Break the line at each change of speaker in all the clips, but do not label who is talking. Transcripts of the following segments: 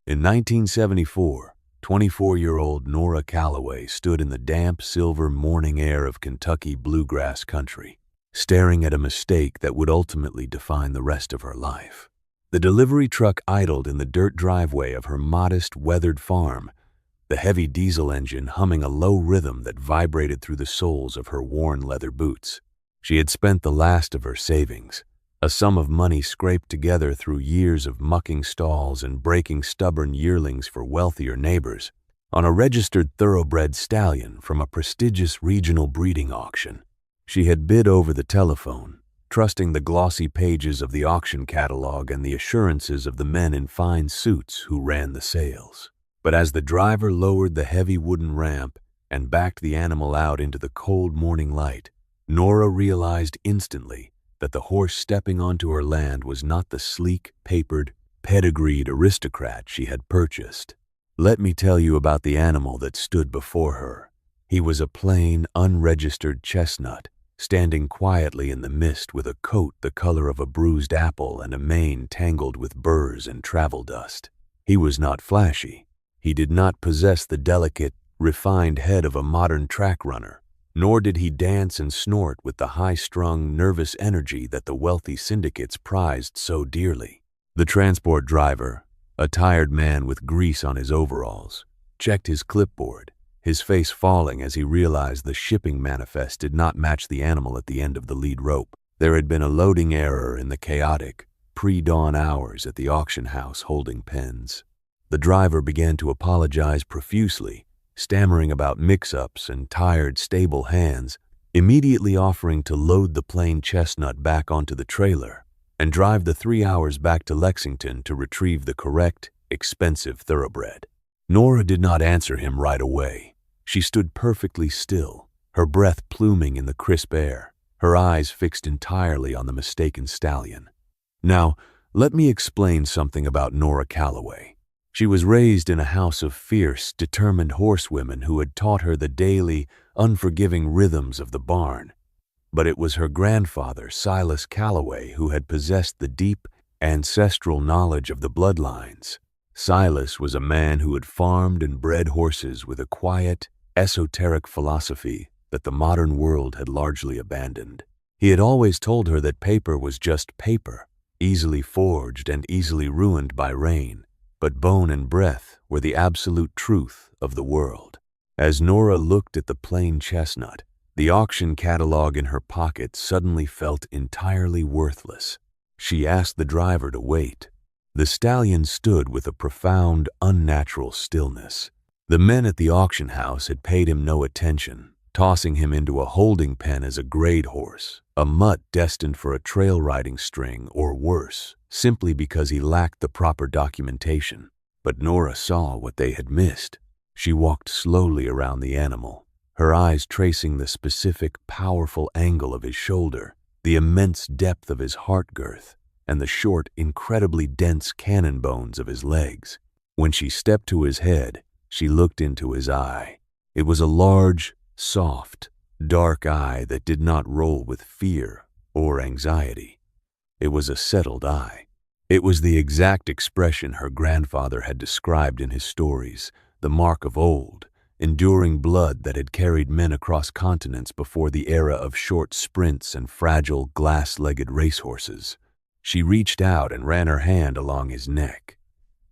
In 1974, 24-year-old Nora Callaway stood in the damp silver morning air of Kentucky bluegrass country, staring at a mistake that would ultimately define the rest of her life. The delivery truck idled in the dirt driveway of her modest, weathered farm, the heavy diesel engine humming a low rhythm that vibrated through the soles of her worn leather boots. She had spent the last of her savings, a sum of money scraped together through years of mucking stalls and breaking stubborn yearlings for wealthier neighbors, on a registered thoroughbred stallion from a prestigious regional breeding auction. She had bid over the telephone, trusting the glossy pages of the auction catalog and the assurances of the men in fine suits who ran the sales. But as the driver lowered the heavy wooden ramp and backed the animal out into the cold morning light, Nora realized instantly that the horse stepping onto her land was not the sleek, papered, pedigreed aristocrat she had purchased. Let me tell you about the animal that stood before her. He was a plain, unregistered chestnut, standing quietly in the mist with a coat the color of a bruised apple and a mane tangled with burrs and travel dust. He was not flashy. He did not possess the delicate, refined head of a modern track runner, nor did he dance and snort with the high-strung, nervous energy that the wealthy syndicates prized so dearly. The transport driver, a tired man with grease on his overalls, checked his clipboard, his face falling as he realized the shipping manifest did not match the animal at the end of the lead rope. There had been a loading error in the chaotic, pre-dawn hours at the auction house holding pens. The driver began to apologize profusely, stammering about mix-ups and tired, stable hands, immediately offering to load the plain chestnut back onto the trailer and drive the 3 hours back to Lexington to retrieve the correct, expensive thoroughbred. Nora did not answer him right away. She stood perfectly still, her breath pluming in the crisp air, her eyes fixed entirely on the mistaken stallion. Now, let me explain something about Nora Callaway. She was raised in a house of fierce, determined horsewomen who had taught her the daily, unforgiving rhythms of the barn. But it was her grandfather, Silas Callaway, who had possessed the deep, ancestral knowledge of the bloodlines. Silas was a man who had farmed and bred horses with a quiet, esoteric philosophy that the modern world had largely abandoned. He had always told her that paper was just paper, easily forged and easily ruined by rain. But bone and breath were the absolute truth of the world. As Nora looked at the plain chestnut, the auction catalog in her pocket suddenly felt entirely worthless. She asked the driver to wait. The stallion stood with a profound, unnatural stillness. The men at the auction house had paid him no attention, tossing him into a holding pen as a grade horse, a mutt destined for a trail riding string or worse, simply because he lacked the proper documentation. But Nora saw what they had missed. She walked slowly around the animal, her eyes tracing the specific, powerful angle of his shoulder, the immense depth of his heart girth, and the short, incredibly dense cannon bones of his legs. When she stepped to his head, she looked into his eye. It was a large, soft, dark eye that did not roll with fear or anxiety. It was a settled eye. It was the exact expression her grandfather had described in his stories, the mark of old, enduring blood that had carried men across continents before the era of short sprints and fragile, glass-legged racehorses. She reached out and ran her hand along his neck.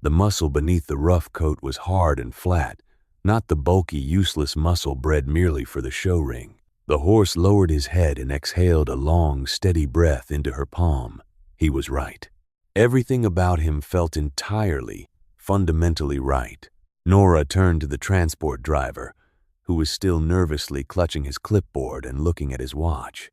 The muscle beneath the rough coat was hard and flat, not the bulky, useless muscle bred merely for the show ring. The horse lowered his head and exhaled a long, steady breath into her palm. He was right. Everything about him felt entirely, fundamentally right. Nora turned to the transport driver, who was still nervously clutching his clipboard and looking at his watch.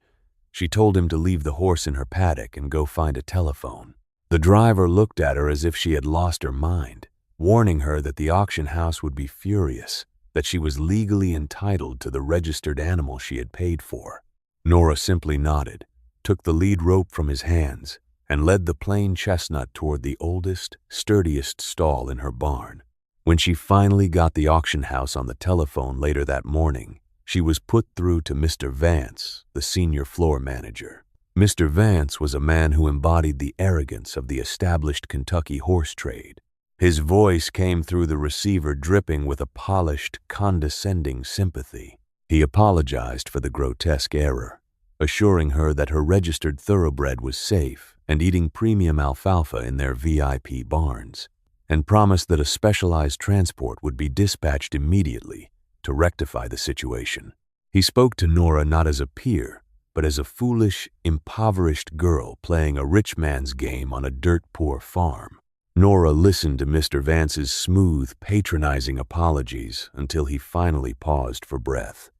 She told him to leave the horse in her paddock and go find a telephone. The driver looked at her as if she had lost her mind, warning her that the auction house would be furious, that she was legally entitled to the registered animal she had paid for. Nora simply nodded, took the lead rope from his hands, and led the plain chestnut toward the oldest, sturdiest stall in her barn. When she finally got the auction house on the telephone later that morning, she was put through to Mr. Vance, the senior floor manager. Mr. Vance was a man who embodied the arrogance of the established Kentucky horse trade. His voice came through the receiver dripping with a polished, condescending sympathy. He apologized for the grotesque error, assuring her that her registered thoroughbred was safe and eating premium alfalfa in their VIP barns, and promised that a specialized transport would be dispatched immediately to rectify the situation. He spoke to Nora not as a peer, but as a foolish, impoverished girl playing a rich man's game on a dirt-poor farm. Nora listened to Mr. Vance's smooth, patronizing apologies until he finally paused for breath.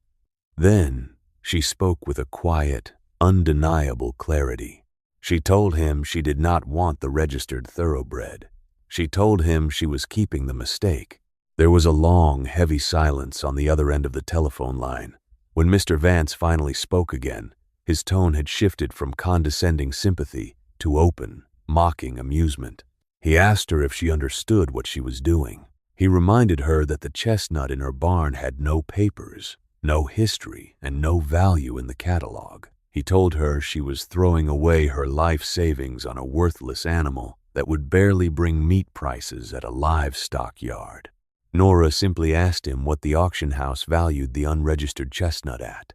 Then she spoke with a quiet, undeniable clarity. She told him she did not want the registered thoroughbred. She told him she was keeping the mistake. There was a long, heavy silence on the other end of the telephone line. When Mr. Vance finally spoke again, his tone had shifted from condescending sympathy to open, mocking amusement. He asked her if she understood what she was doing. He reminded her that the chestnut in her barn had no papers, no history, and no value in the catalog. He told her she was throwing away her life savings on a worthless animal that would barely bring meat prices at a livestock yard. Nora simply asked him what the auction house valued the unregistered chestnut at.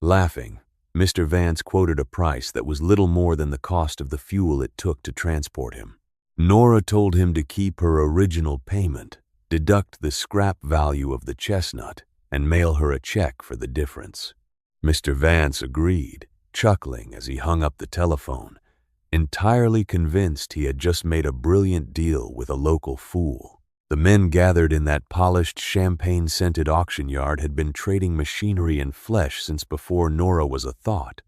Laughing, Mr. Vance quoted a price that was little more than the cost of the fuel it took to transport him. Nora told him to keep her original payment, deduct the scrap value of the chestnut, and mail her a check for the difference. Mr. Vance agreed, chuckling as he hung up the telephone, entirely convinced he had just made a brilliant deal with a local fool. The men gathered in that polished, champagne-scented auction yard had been trading machinery and flesh since before Nora was a thought,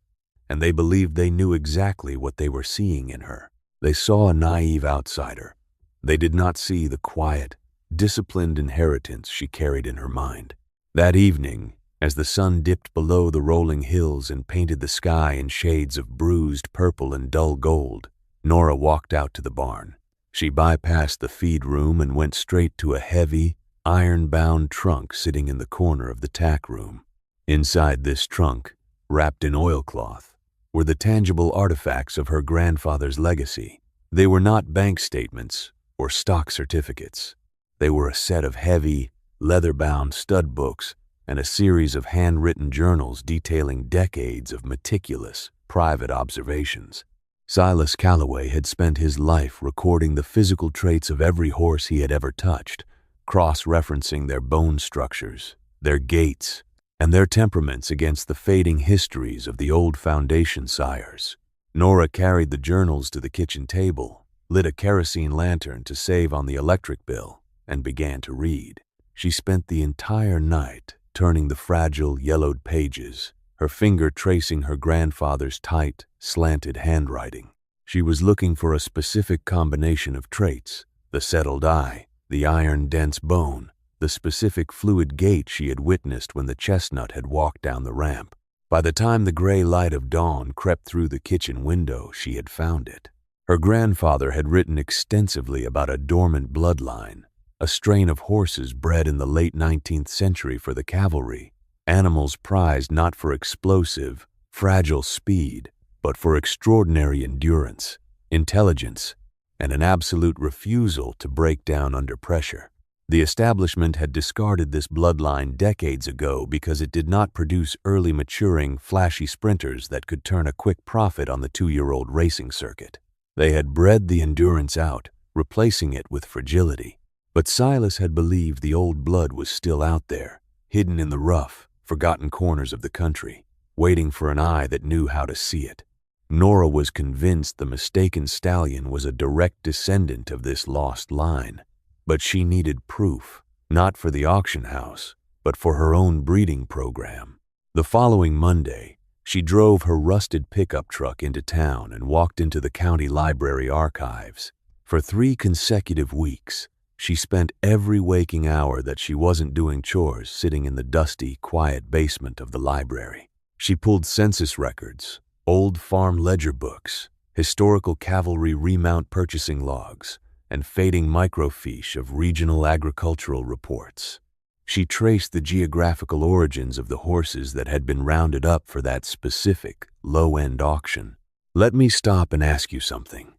and they believed they knew exactly what they were seeing in her. They saw a naive outsider. They did not see the quiet, disciplined inheritance she carried in her mind. That evening, as the sun dipped below the rolling hills and painted the sky in shades of bruised purple and dull gold, Nora walked out to the barn. She bypassed the feed room and went straight to a heavy, iron-bound trunk sitting in the corner of the tack room. Inside this trunk, wrapped in oilcloth, were the tangible artifacts of her grandfather's legacy. They were not bank statements or stock certificates. They were a set of heavy, leather-bound stud books and a series of handwritten journals detailing decades of meticulous, private observations. Silas Callaway had spent his life recording the physical traits of every horse he had ever touched, cross-referencing their bone structures, their gaits, and their temperaments against the fading histories of the old foundation sires. Nora carried the journals to the kitchen table, lit a kerosene lantern to save on the electric bill, and began to read. She spent the entire night turning the fragile, yellowed pages, her finger tracing her grandfather's tight, slanted handwriting. She was looking for a specific combination of traits: the settled eye, the iron-dense bone, the specific fluid gait she had witnessed when the chestnut had walked down the ramp. By the time the gray light of dawn crept through the kitchen window, she had found it. Her grandfather had written extensively about a dormant bloodline, a strain of horses bred in the late 19th century for the cavalry, animals prized not for explosive, fragile speed, but for extraordinary endurance, intelligence, and an absolute refusal to break down under pressure. The establishment had discarded this bloodline decades ago because it did not produce early maturing, flashy sprinters that could turn a quick profit on the 2-year-old racing circuit. They had bred the endurance out, replacing it with fragility. But Silas had believed the old blood was still out there, hidden in the rough, forgotten corners of the country, waiting for an eye that knew how to see it. Nora was convinced the mistaken Stallion was a direct descendant of this lost line, but she needed proof, not for the auction house, but for her own breeding program. The following Monday, she drove her rusted pickup truck into town and walked into the county library archives. For 3 consecutive weeks, she spent every waking hour that she wasn't doing chores sitting in the dusty, quiet basement of the library. She pulled census records, old farm ledger books, historical cavalry remount purchasing logs, and fading microfiche of regional agricultural reports. She traced the geographical origins of the horses that had been rounded up for that specific, low-end auction. Let me stop and ask you something.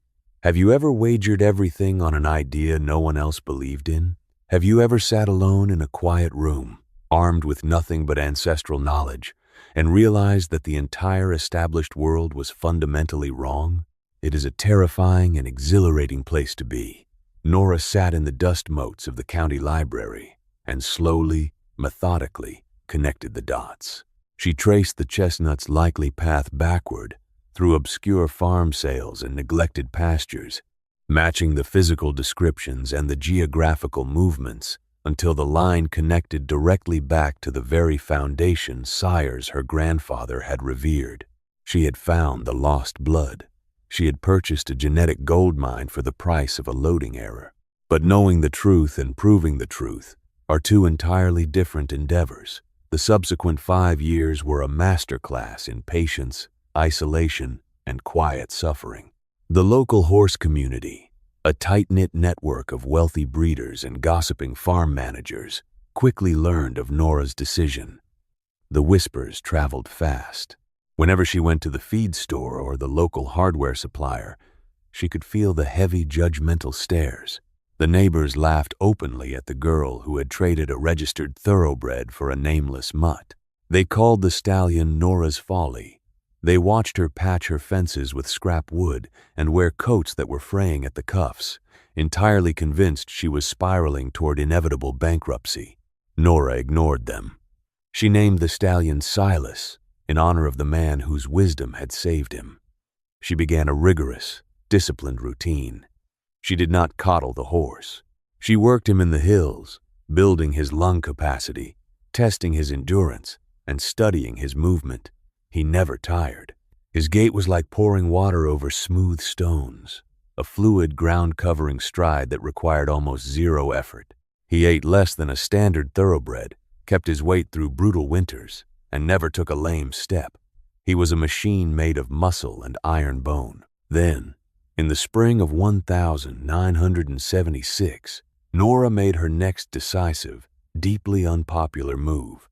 Have you ever wagered everything on an idea no one else believed in? Have you ever sat alone in a quiet room, armed with nothing but ancestral knowledge, and realized that the entire established world was fundamentally wrong? It is a terrifying and exhilarating place to be. Nora sat in the dust motes of the county library and slowly, methodically connected the dots. She traced the chestnut's likely path backward through obscure farm sales and neglected pastures, matching the physical descriptions and the geographical movements until the line connected directly back to the very foundation sires her grandfather had revered. She had found the lost blood. She had purchased a genetic gold mine for the price of a loading error. But knowing the truth and proving the truth are two entirely different endeavors. The subsequent 5 years were a masterclass in patience, isolation, and quiet suffering. The local horse community, a tight-knit network of wealthy breeders and gossiping farm managers, quickly learned of Nora's decision. The whispers traveled fast. Whenever she went to the feed store or the local hardware supplier, she could feel the heavy, judgmental stares. The neighbors laughed openly at the girl who had traded a registered thoroughbred for a nameless mutt. They called the stallion Nora's Folly. They watched her patch her fences with scrap wood and wear coats that were fraying at the cuffs, entirely convinced she was spiraling toward inevitable bankruptcy. Nora ignored them. She named the stallion Silas, in honor of the man whose wisdom had saved him. She began a rigorous, disciplined routine. She did not coddle the horse. She worked him in the hills, building his lung capacity, testing his endurance, and studying his movement. He never tired. His gait was like pouring water over smooth stones, a fluid ground-covering stride that required almost zero effort. He ate less than a standard thoroughbred, kept his weight through brutal winters, and never took a lame step. He was a machine made of muscle and iron bone. Then, in the spring of 1976, Nora made her next decisive, deeply unpopular move.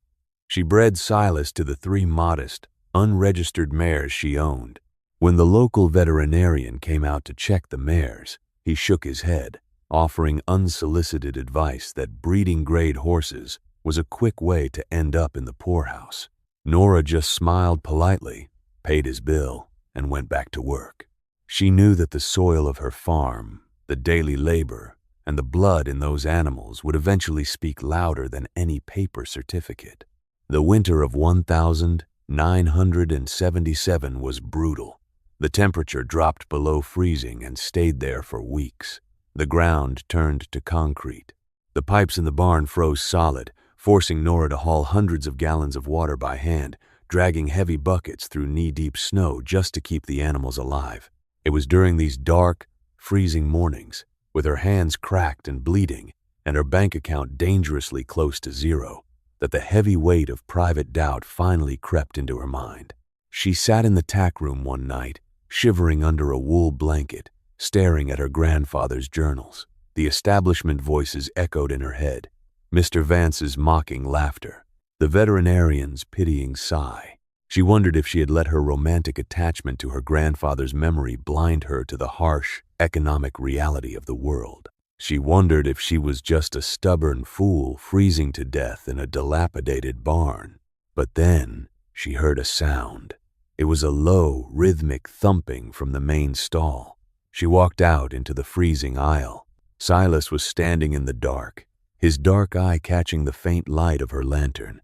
She bred Silas to the 3 modest, unregistered mares she owned. When the local veterinarian came out to check the mares, he shook his head, offering unsolicited advice that breeding grade horses was a quick way to end up in the poorhouse. Nora just smiled politely, paid his bill, and went back to work. She knew that the soil of her farm, the daily labor, and the blood in those animals would eventually speak louder than any paper certificate. The winter of 1977 was brutal. The temperature dropped below freezing and stayed there for weeks. The ground turned to concrete. The pipes in the barn froze solid, forcing Nora to haul hundreds of gallons of water by hand, dragging heavy buckets through knee-deep snow just to keep the animals alive. It was during these dark, freezing mornings, with her hands cracked and bleeding, and her bank account dangerously close to zero, that the heavy weight of private doubt finally crept into her mind. She sat in the tack room one night, shivering under a wool blanket, staring at her grandfather's journals. The establishment voices echoed in her head. Mr. Vance's mocking laughter, the veterinarian's pitying sigh. She wondered if she had let her romantic attachment to her grandfather's memory blind her to the harsh, economic reality of the world. She wondered if she was just a stubborn fool freezing to death in a dilapidated barn. But then she heard a sound. It was a low, rhythmic thumping from the main stall. She walked out into the freezing aisle. Silas was standing in the dark, his dark eye catching the faint light of her lantern.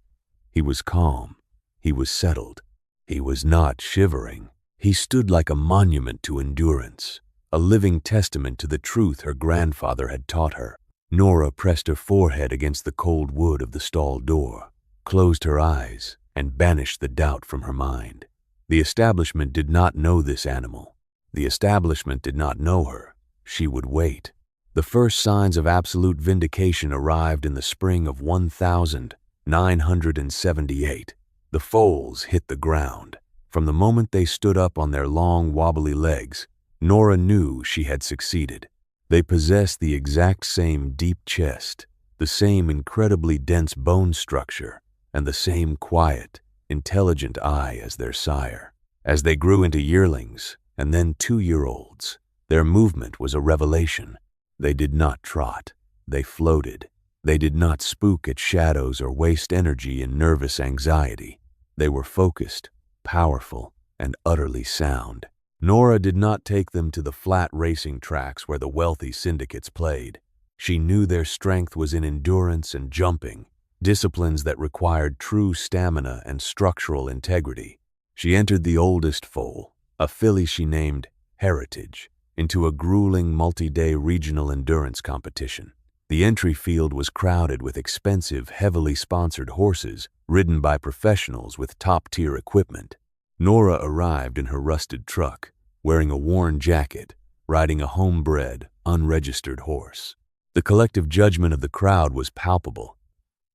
He was calm. He was settled. He was not shivering. He stood like a monument to endurance, a living testament to the truth her grandfather had taught her. Nora pressed her forehead against the cold wood of the stall door, closed her eyes, and banished the doubt from her mind. The establishment did not know this animal. The establishment did not know her. She would wait. The first signs of absolute vindication arrived in the spring of 1978. The foals hit the ground. From the moment they stood up on their long, wobbly legs, Nora knew she had succeeded. They possessed the exact same deep chest, the same incredibly dense bone structure, and the same quiet, intelligent eye as their sire. As they grew into yearlings and then 2-year-olds, Their movement was a revelation. They did not trot. They floated. They did not spook at shadows or waste energy in nervous anxiety. They were focused, powerful, and utterly sound. Nora did not take them to the flat racing tracks where the wealthy syndicates played. She knew their strength was in endurance and jumping, disciplines that required true stamina and structural integrity. She entered the oldest foal, a filly she named Heritage, into a grueling multi-day regional endurance competition. The entry field was crowded with expensive, heavily sponsored horses ridden by professionals with top-tier equipment. Nora arrived in her rusted truck, wearing a worn jacket, riding a homebred, unregistered horse. The collective judgment of the crowd was palpable.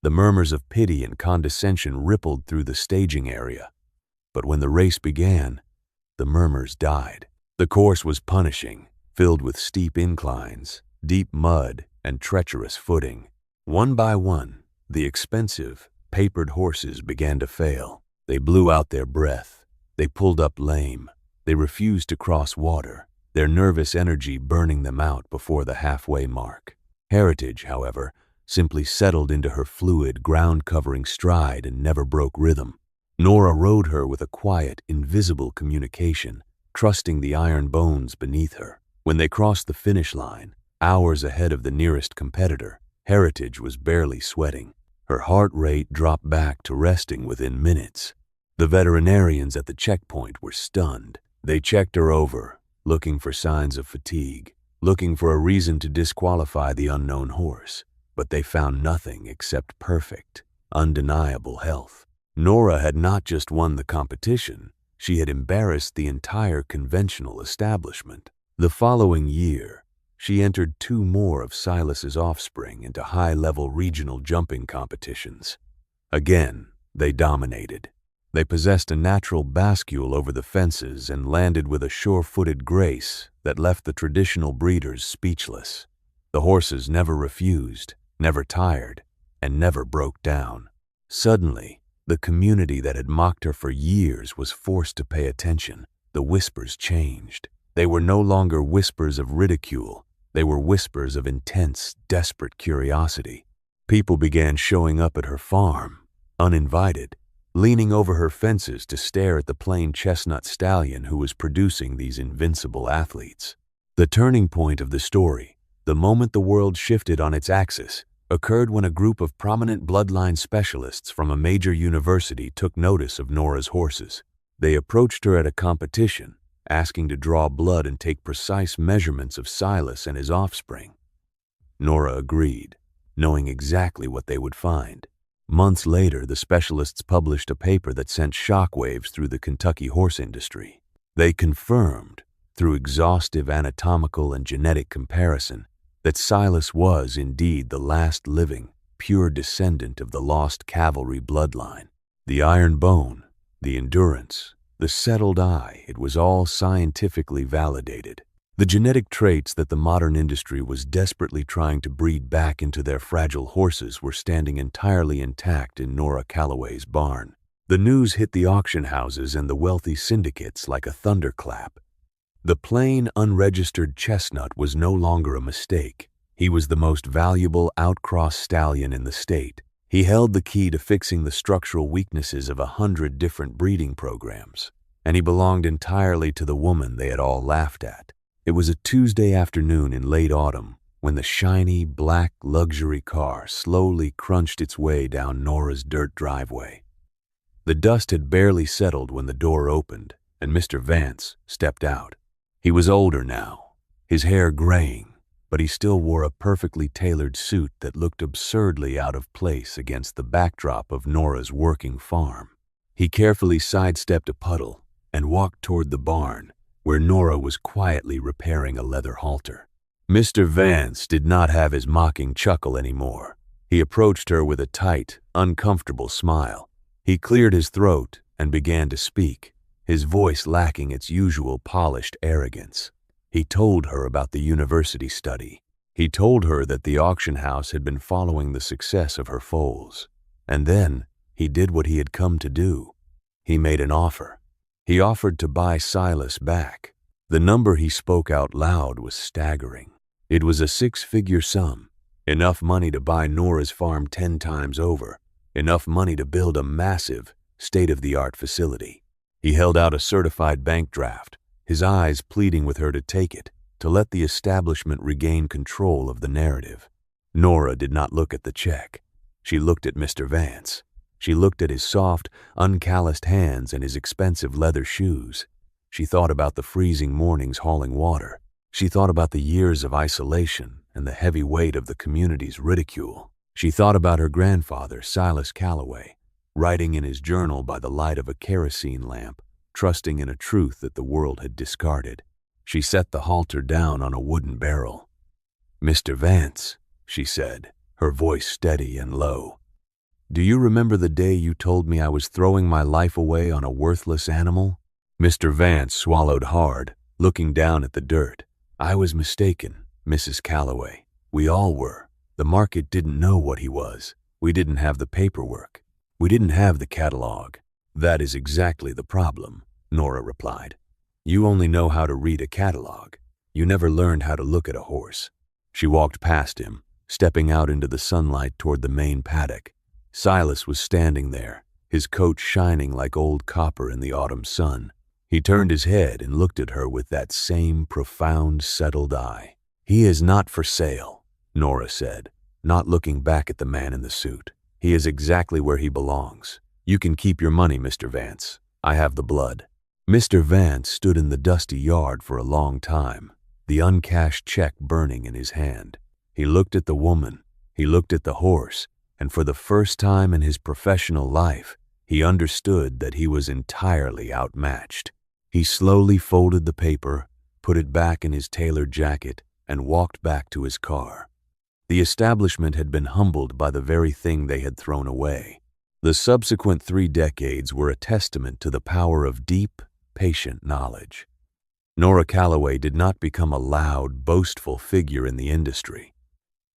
The murmurs of pity and condescension rippled through the staging area. But when the race began, the murmurs died. The course was punishing, filled with steep inclines, deep mud, and treacherous footing. One by one, the expensive, papered horses began to fail. They blew out their breath. They pulled up lame. They refused to cross water, their nervous energy burning them out before the halfway mark. Heritage, however, simply settled into her fluid, ground-covering stride and never broke rhythm. Nora rode her with a quiet, invisible communication, trusting the iron bones beneath her. When they crossed the finish line, hours ahead of the nearest competitor, Heritage was barely sweating. Her heart rate dropped back to resting within minutes. The veterinarians at the checkpoint were stunned. They checked her over, looking for signs of fatigue, looking for a reason to disqualify the unknown horse, but they found nothing except perfect, undeniable health. Nora had not just won the competition, she had embarrassed the entire conventional establishment. The following year, she entered 2 more of Silas's offspring into high-level regional jumping competitions. Again, they dominated. They possessed a natural bascule over the fences and landed with a sure-footed grace that left the traditional breeders speechless. The horses never refused, never tired, and never broke down. Suddenly, the community that had mocked her for years was forced to pay attention. The whispers changed. They were no longer whispers of ridicule. They were whispers of intense, desperate curiosity. People began showing up at her farm, uninvited, leaning over her fences to stare at the plain chestnut stallion who was producing these invincible athletes. The turning point of the story, the moment the world shifted on its axis, occurred when a group of prominent bloodline specialists from a major university took notice of Nora's horses. They approached her at a competition, asking to draw blood and take precise measurements of Silas and his offspring. Nora agreed, knowing exactly what they would find. Months later, the specialists published a paper that sent shockwaves through the Kentucky horse industry. They confirmed, through exhaustive anatomical and genetic comparison, that Silas was indeed the last living, pure descendant of the lost cavalry bloodline. The iron bone, the endurance, the settled eye, it was all scientifically validated. The genetic traits that the modern industry was desperately trying to breed back into their fragile horses were standing entirely intact in Nora Callaway's barn. The news hit the auction houses and the wealthy syndicates like a thunderclap. The plain, unregistered chestnut was no longer a mistake. He was the most valuable outcross stallion in the state. He held the key to fixing the structural weaknesses of 100 different breeding programs, and he belonged entirely to the woman they had all laughed at. It was a Tuesday afternoon in late autumn when the shiny, black luxury car slowly crunched its way down Nora's dirt driveway. The dust had barely settled when the door opened, and Mr. Vance stepped out. He was older now, his hair graying, but he still wore a perfectly tailored suit that looked absurdly out of place against the backdrop of Nora's working farm. He carefully sidestepped a puddle and walked toward the barn, where Nora was quietly repairing a leather halter. Mr. Vance did not have his mocking chuckle anymore. He approached her with a tight, uncomfortable smile. He cleared his throat and began to speak, his voice lacking its usual polished arrogance. He told her about the university study. He told her that the auction house had been following the success of her foals. And then he did what he had come to do. He made an offer. He offered to buy Silas back. The number he spoke out loud was staggering. It was a six-figure sum, enough money to buy Nora's farm 10 times over, enough money to build a massive, state-of-the-art facility. He held out a certified bank draft, his eyes pleading with her to take it, to let the establishment regain control of the narrative. Nora did not look at the check. She looked at Mr. Vance. She looked at his soft, uncalloused hands and his expensive leather shoes. She thought about the freezing mornings hauling water. She thought about the years of isolation and the heavy weight of the community's ridicule. She thought about her grandfather, Silas Callaway, writing in his journal by the light of a kerosene lamp, trusting in a truth that the world had discarded. She set the halter down on a wooden barrel. "Mr. Vance," she said, her voice steady and low, "do you remember the day you told me I was throwing my life away on a worthless animal?" Mr. Vance swallowed hard, looking down at the dirt. "I was mistaken, Mrs. Callaway. We all were. The market didn't know what he was. We didn't have the paperwork. We didn't have the catalog." "That is exactly the problem," Nora replied. "You only know how to read a catalog. You never learned how to look at a horse." She walked past him, stepping out into the sunlight toward the main paddock. Silas was standing there, his coat shining like old copper in the autumn sun. He turned his head and looked at her with that same profound, settled eye. "He is not for sale," Nora said, not looking back at the man in the suit. "He is exactly where he belongs. You can keep your money, Mr. Vance. I have the blood." Mr. Vance stood in the dusty yard for a long time, the uncashed check burning in his hand. He looked at the woman, he looked at the horse, and for the first time in his professional life, he understood that he was entirely outmatched. He slowly folded the paper, put it back in his tailored jacket, and walked back to his car. The establishment had been humbled by the very thing they had thrown away. The subsequent 3 decades were a testament to the power of deep, patient knowledge. Nora Callaway did not become a loud, boastful figure in the industry.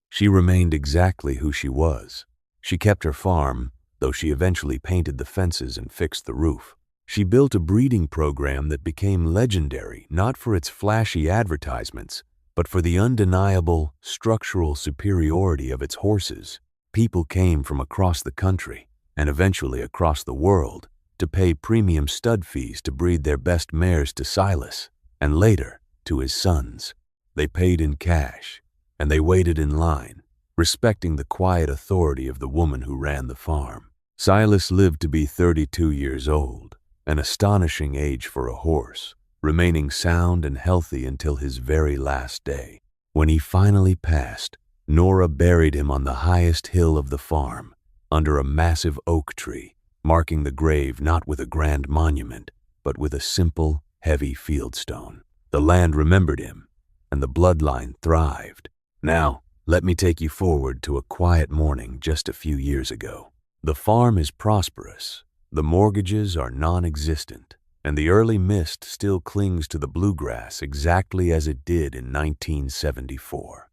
She remained exactly who she was. She kept her farm, though she eventually painted the fences and fixed the roof. She built a breeding program that became legendary not for its flashy advertisements, but for the undeniable structural superiority of its horses. People came from across the country, and eventually across the world, to pay premium stud fees to breed their best mares to Silas, and later to his sons. They paid in cash, and they waited in line, respecting the quiet authority of the woman who ran the farm. Silas lived to be 32 years old, an astonishing age for a horse, remaining sound and healthy until his very last day. When he finally passed, Nora buried him on the highest hill of the farm, under a massive oak tree, marking the grave not with a grand monument, but with a simple, heavy fieldstone. The land remembered him, and the bloodline thrived. Now, let me take you forward to a quiet morning just a few years ago. The farm is prosperous, the mortgages are non-existent, and the early mist still clings to the bluegrass exactly as it did in 1974.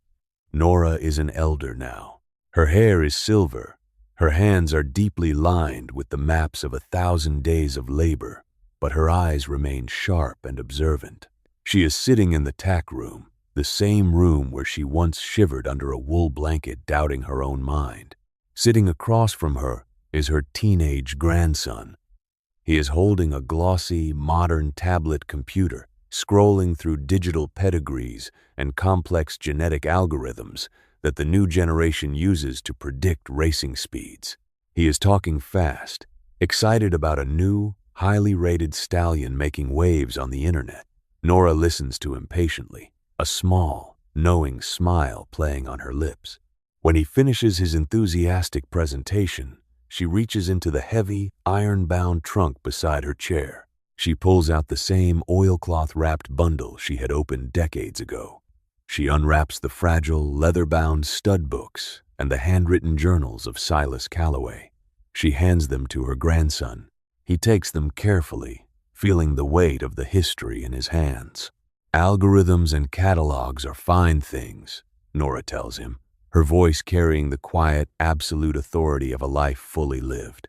Nora is an elder now. Her hair is silver, her hands are deeply lined with the maps of 1,000 days of labor, but her eyes remain sharp and observant. She is sitting in the tack room, the same room where she once shivered under a wool blanket, doubting her own mind. Sitting across from her is her teenage grandson. He is holding a glossy, modern tablet computer, scrolling through digital pedigrees and complex genetic algorithms that the new generation uses to predict racing speeds. He is talking fast, excited about a new, highly rated stallion making waves on the internet. Nora listens to him patiently, a small, knowing smile playing on her lips. When he finishes his enthusiastic presentation, she reaches into the heavy, iron-bound trunk beside her chair. She pulls out the same oilcloth-wrapped bundle she had opened decades ago. She unwraps the fragile, leather-bound stud books and the handwritten journals of Silas Callaway. She hands them to her grandson. He takes them carefully, feeling the weight of the history in his hands. "Algorithms and catalogs are fine things," Nora tells him, her voice carrying the quiet, absolute authority of a life fully lived.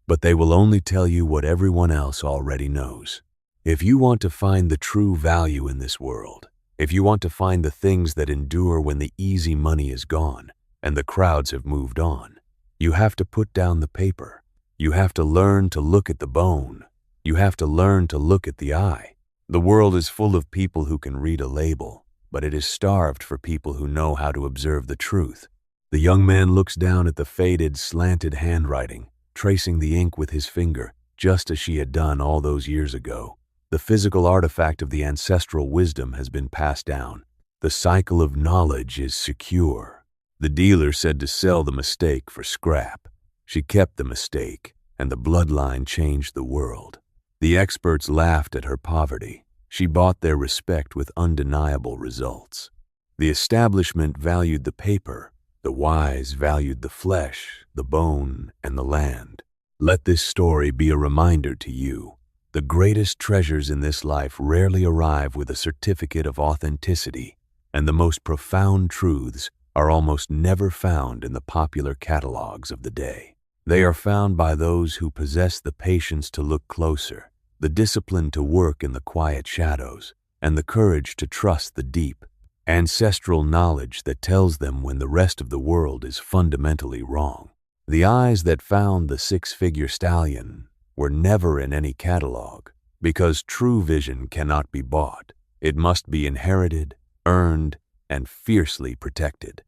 "But they will only tell you what everyone else already knows. If you want to find the true value in this world, if you want to find the things that endure when the easy money is gone and the crowds have moved on, you have to put down the paper. You have to learn to look at the bone. You have to learn to look at the eye. The world is full of people who can read a label, but it is starved for people who know how to observe the truth. The young man looks down at the faded, slanted handwriting, tracing the ink with his finger, just as she had done all those years ago. The physical artifact of the ancestral wisdom has been passed down. The cycle of knowledge is secure. The dealer said to sell the mistake for scrap. She kept the mistake, and the bloodline changed the world. The experts laughed at her poverty. She bought their respect with undeniable results. The establishment valued the paper. The wise valued the flesh, the bone, and the land. Let this story be a reminder to you. The greatest treasures in this life rarely arrive with a certificate of authenticity, and the most profound truths are almost never found in the popular catalogs of the day. They are found by those who possess the patience to look closer, the discipline to work in the quiet shadows, and the courage to trust the deep, ancestral knowledge that tells them when the rest of the world is fundamentally wrong. The eyes that found the six-figure stallion were never in any catalog, because true vision cannot be bought. It must be inherited, earned, and fiercely protected.